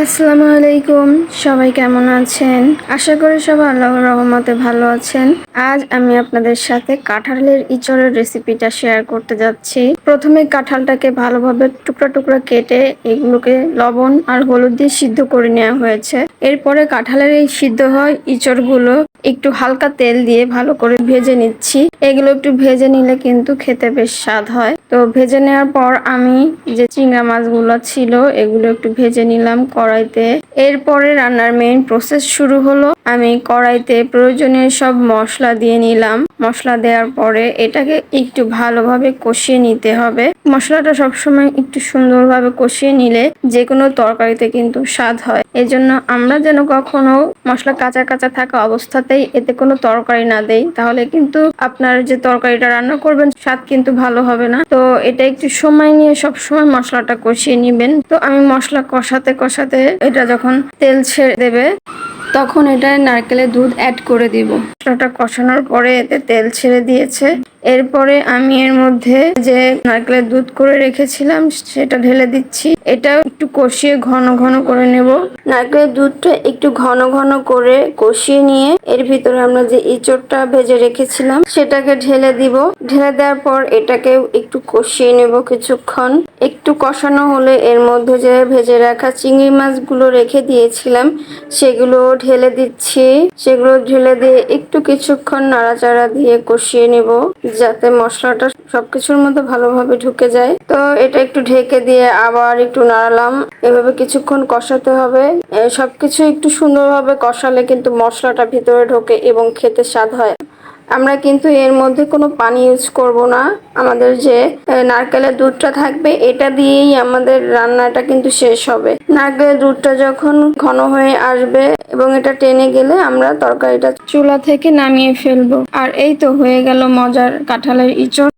আসসালামু আলাইকুম। সবাই কেমন আছেন? আশা করি সবাই আল্লাহর রহমতে ভালো আছেন। আজ আমি আপনাদের সাথে কাঁঠালের ইঁচড়ের রেসিপিটা শেয়ার করতে যাচ্ছি। প্রথমে কাঁঠালটাকে ভালোভাবে টুকরা টুকরা কেটে এগুলোকে লবণ আর হলুদ দিয়ে সিদ্ধ করে নেওয়া হয়েছে। এরপরে কাঁঠালের এই সিদ্ধ হওয়া ইঁচড়গুলো একটু হালকা তেল দিয়ে ভালো করে ভেজে নিচ্ছি। এগুলো একটু ভেজে নিলে কিন্তু খেতে বেশ স্বাদ হয়। তো ভেজে নেওয়ার পর আমি যে চিংড়া মাছগুলো ছিল এগুলো একটু ভেজে নিলাম কড়াইতে। এরপরে রান্নার মেইন প্রসেস শুরু হলো। আমি কড়াইতে প্রয়োজনীয় সব মশলা দিয়ে নিলাম। মশলা দেওয়ার পরে এটাকে একটু ভালোভাবে কষিয়ে নিতে হবে। মশলাটা সবসময় একটু সুন্দরভাবে কষিয়ে নিলে যে কোনো তরকারিতে কিন্তু স্বাদ হয়। এজন্য আমরা যেন কখনো মশলা কাঁচা কাঁচা থাকা অবস্থাতেই এতে কোনো তরকারি না দেই, তাহলে কিন্তু আপনার যে তরকারিটা রান্না করবেন স্বাদ কিন্তু ভালো হবে না। তো এটা একটু সময় নিয়ে সবসময় মশলাটা কষিয়ে নিবেন। তো আমি মশলা কষাতে কষাতে এটা যখন তেল ছেড়ে দেবে তখন এটা নারকেলের দুধ অ্যাড করে দিব। মশলাটা কষানোর পরে এতে তেল ছেড়ে দিয়েছে। এরপরে আমি এর মধ্যে যে নারকেলের দুধ করে রেখেছিলাম সেটা ঢেলে দিচ্ছি। এটা একটু কষিয়ে ঘন ঘন করে নেব। নারকেলের দুধটা একটু ঘন ঘন করে কষিয়ে নিয়ে এর ভিতরে আমরা যে ইঁচড়টা ভেজে রেখেছিলাম সেটাকে ঢেলে দিব। ঢেলে দেওয়ার পর এটাকে একটু কষিয়ে নেব কিছুক্ষণ। একটু কষানো হলে এর মধ্যে যে ভেজে রাখা চিংড়ি মাছগুলো রেখে দিয়েছিলাম সেগুলো ঢেলে দিচ্ছি। সেগুলো ঢেলে দিয়ে একটু কিছুক্ষণ নাড়াচাড়া দিয়ে কষিয়ে নেব যাতে মশলাটা সবকিছুর মধ্যে ভালোভাবে ঢুকে যায়। তো এটা একটু ঢেকে দিয়ে আবার একটু নাড়ালাম। এভাবে কিছুক্ষণ কষাতে হবে। সবকিছু একটু সুন্দরভাবে কষালে কিন্তু মশলাটা ভিতরে ঢোকে এবং খেতে স্বাদ হয়। আমরা কিন্তু এর মধ্যে কোনো পানি ইউজ করব না। আমাদের যে নারকেলের দুধটা থাকবে এটা দিয়েই আমাদের রান্নাটা কিন্তু শেষ হবে। নারকেলের দুধটা যখন ঘন হয়ে আসবে এবং এটা টেনে গেলে আমরা তরকারিটা চুলা থেকে নামিয়ে ফেলবো। আর এই তো হয়ে গেল মজার কাঁঠালের ইঁচড়।